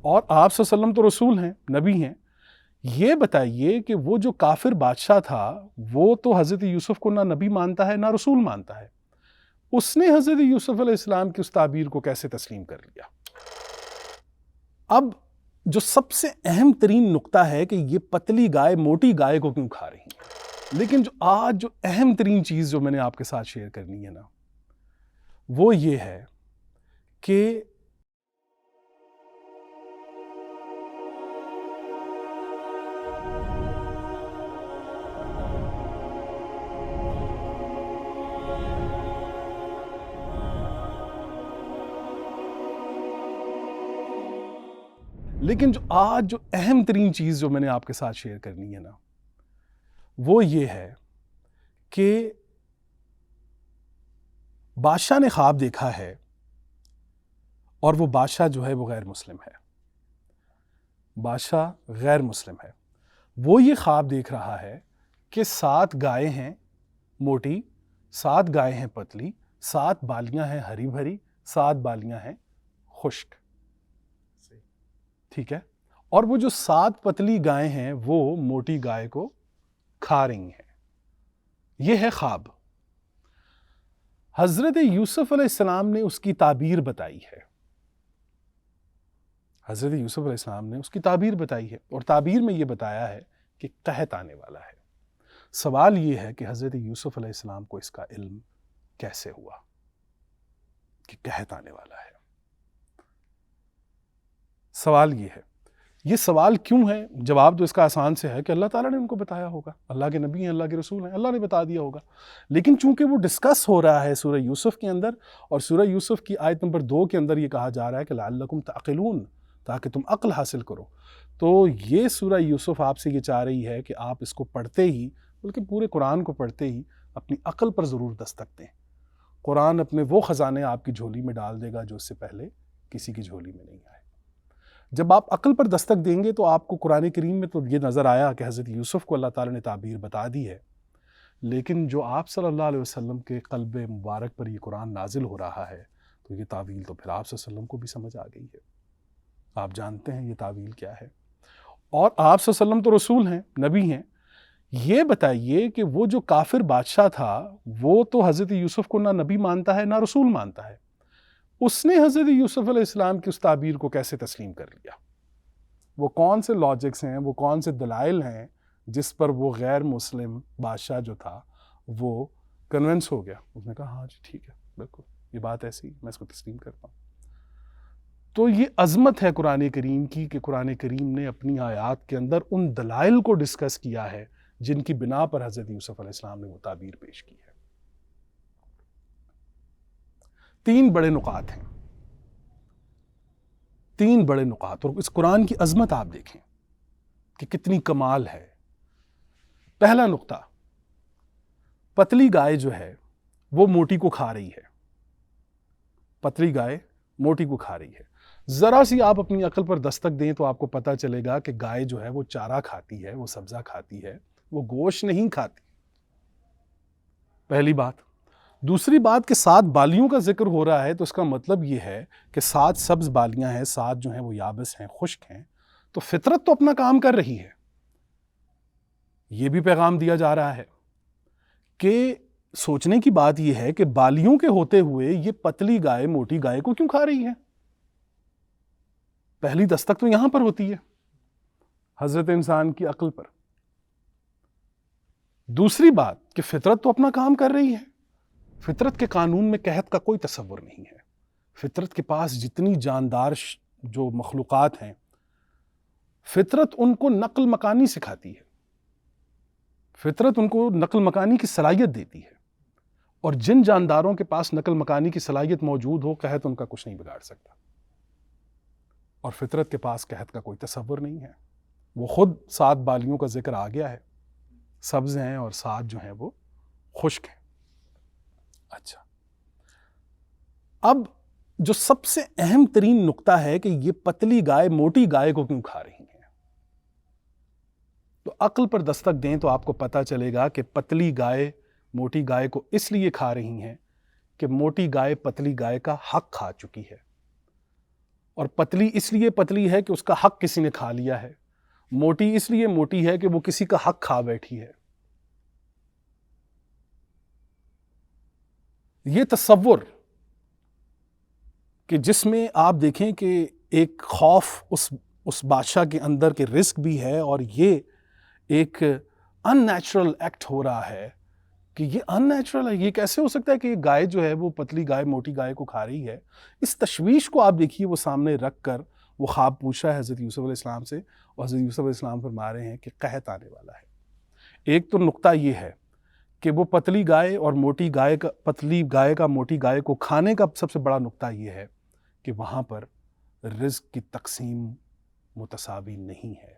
اور آپ صلی اللہ علیہ وسلم تو رسول ہیں، نبی ہیں، یہ بتائیے کہ وہ جو کافر بادشاہ تھا وہ تو حضرت یوسف کو نہ نبی مانتا ہے نہ رسول مانتا ہے، اس نے حضرت یوسف علیہ السلام کی اس تعبیر کو کیسے تسلیم کر لیا؟ اب جو سب سے اہم ترین نقطہ ہے کہ یہ پتلی گائے موٹی گائے کو کیوں کھا رہی ہے، لیکن جو اہم ترین چیز جو میں نے آپ کے ساتھ شیئر کرنی ہے نا، وہ یہ ہے کہ جو اہم ترین چیز جو میں نے آپ کے ساتھ شیئر کرنی ہے نا، وہ یہ ہے کہ بادشاہ نے خواب دیکھا ہے اور وہ بادشاہ جو ہے وہ غیر مسلم ہے، بادشاہ غیر مسلم ہے۔ وہ یہ خواب دیکھ رہا ہے کہ 7 گائے ہیں موٹی، 7 گائے ہیں پتلی، 7 بالیاں ہیں ہری بھری، 7 بالیاں ہیں خشک، ٹھیک ہے؟ اور وہ جو 7 پتلی گائے ہیں وہ موٹی گائے کو کھا رہی ہیں۔ یہ ہے خواب۔ حضرت یوسف علیہ السلام نے اس کی تعبیر بتائی ہے، حضرت یوسف علیہ السلام نے اس کی تعبیر بتائی ہے، اور تعبیر میں یہ بتایا ہے کہ قحط آنے والا ہے۔ سوال یہ ہے کہ حضرت یوسف علیہ السلام کو اس کا علم کیسے ہوا کہ قحط آنے والا ہے؟ سوال یہ ہے، یہ سوال کیوں ہے؟ جواب تو اس کا آسان سے ہے کہ اللہ تعالیٰ نے ان کو بتایا ہوگا، اللہ کے نبی ہیں، اللہ کے رسول ہیں، اللہ نے بتا دیا ہوگا۔ لیکن چونکہ وہ ڈسکس ہو رہا ہے سورہ یوسف کے اندر، اور سورہ یوسف کی آیت نمبر 2 کے اندر یہ کہا جا رہا ہے کہ لعلکم تعقلون، تاکہ تم عقل حاصل کرو، تو یہ سورہ یوسف آپ سے یہ چاہ رہی ہے کہ آپ اس کو پڑھتے ہی، بلکہ پورے قرآن کو پڑھتے ہی اپنی عقل پر ضرور دستک دیں۔ قرآن اپنے وہ خزانے آپ کی جھولی میں ڈال دے گا جو اس سے پہلے کسی کی جھولی میں نہیں آئے۔ جب آپ عقل پر دستک دیں گے تو آپ کو قرآن کریم میں تو یہ نظر آیا کہ حضرت یوسف کو اللہ تعالیٰ نے تعبیر بتا دی ہے، لیکن جو آپ صلی اللہ علیہ وسلم کے قلب مبارک پر یہ قرآن نازل ہو رہا ہے تو یہ تعویل تو پھر آپ صلی اللہ علیہ وسلم کو بھی سمجھ آ گئی ہے۔ آپ جانتے ہیں یہ تعویل کیا ہے، اور آپ صلی اللہ علیہ وسلم تو رسول ہیں، نبی ہیں، یہ بتائیے کہ وہ جو کافر بادشاہ تھا وہ تو حضرت یوسف کو نہ نبی مانتا ہے نہ رسول مانتا ہے، اس نے حضرت یوسف علیہ السلام کی اس تعبیر کو کیسے تسلیم کر لیا؟ وہ کون سے لاجکس ہیں، وہ کون سے دلائل ہیں جس پر وہ غیر مسلم بادشاہ جو تھا وہ کنونس ہو گیا؟ اس نے کہا ہاں جی ٹھیک ہے، بالکل یہ بات ایسی، میں اس کو تسلیم کرتا ہوں۔ تو یہ عظمت ہے قرآن کریم کی کہ قرآن کریم نے اپنی آیات کے اندر ان دلائل کو ڈسکس کیا ہے جن کی بنا پر حضرت یوسف علیہ السلام نے وہ تعبیر پیش کی ہے۔ 3 بڑے نقاط ہیں، 3 بڑے نقاط، اور اس قرآن کی عظمت آپ دیکھیں کہ کتنی کمال ہے۔ پہلا نقطہ، پتلی گائے جو ہے وہ موٹی کو کھا رہی ہے، پتلی گائے موٹی کو کھا رہی ہے۔ ذرا سی آپ اپنی عقل پر دستک دیں تو آپ کو پتہ چلے گا کہ گائے جو ہے وہ چارہ کھاتی ہے، وہ سبزہ کھاتی ہے، وہ گوشت نہیں کھاتی، پہلی بات۔ دوسری بات کہ 7 بالیوں کا ذکر ہو رہا ہے تو اس کا مطلب یہ ہے کہ 7 سبز بالیاں ہیں، 7 جو ہیں وہ یابس ہیں، خشک ہیں، تو فطرت تو اپنا کام کر رہی ہے۔ یہ بھی پیغام دیا جا رہا ہے کہ سوچنے کی بات یہ ہے کہ بالیوں کے ہوتے ہوئے یہ پتلی گائے موٹی گائے کو کیوں کھا رہی ہے؟ پہلی دستک تو یہاں پر ہوتی ہے، حضرت انسان کی عقل پر۔ دوسری بات کہ فطرت تو اپنا کام کر رہی ہے، فطرت کے قانون میں قحط کا کوئی تصور نہیں ہے۔ فطرت کے پاس جتنی جاندار جو مخلوقات ہیں، فطرت ان کو نقل مکانی سکھاتی ہے، فطرت ان کو نقل مکانی کی صلاحیت دیتی ہے، اور جن جانداروں کے پاس نقل مکانی کی صلاحیت موجود ہو قحط ان کا کچھ نہیں بگاڑ سکتا، اور فطرت کے پاس قحط کا کوئی تصور نہیں ہے۔ وہ خود 7 بالیوں کا ذکر آ گیا ہے، سبز ہیں اور 7 جو ہیں وہ خشک ہیں۔ اچھا، اب جو سب سے اہم ترین نقطہ ہے کہ یہ پتلی گائے موٹی گائے کو کیوں کھا رہی ہیں، تو عقل پر دستک دیں تو آپ کو پتہ چلے گا کہ پتلی گائے موٹی گائے کو اس لیے کھا رہی ہیں کہ موٹی گائے پتلی گائے کا حق کھا چکی ہے، اور پتلی اس لیے پتلی ہے کہ اس کا حق کسی نے کھا لیا ہے، موٹی اس لیے موٹی ہے کہ وہ کسی کا حق کھا بیٹھی ہے۔ یہ تصور کہ جس میں آپ دیکھیں کہ ایک خوف اس بادشاہ کے اندر کے رزق بھی ہے، اور یہ ایک ان نیچرل ایکٹ ہو رہا ہے کہ یہ ان نیچرل ہے، یہ کیسے ہو سکتا ہے کہ یہ گائے جو ہے وہ پتلی گائے موٹی گائے کو کھا رہی ہے۔ اس تشویش کو آپ دیکھیے وہ سامنے رکھ کر وہ خواب پوچھ رہا ہے حضرت یوسف علیہ السلام سے، اور حضرت یوسف علیہ السلام فرما رہے ہیں کہ قحط آنے والا ہے۔ ایک تو نقطہ یہ ہے کہ وہ پتلی گائے اور موٹی گائے کا، پتلی گائے کا موٹی گائے کو کھانے کا سب سے بڑا نقطہ یہ ہے کہ وہاں پر رزق کی تقسیم متساوی نہیں ہے۔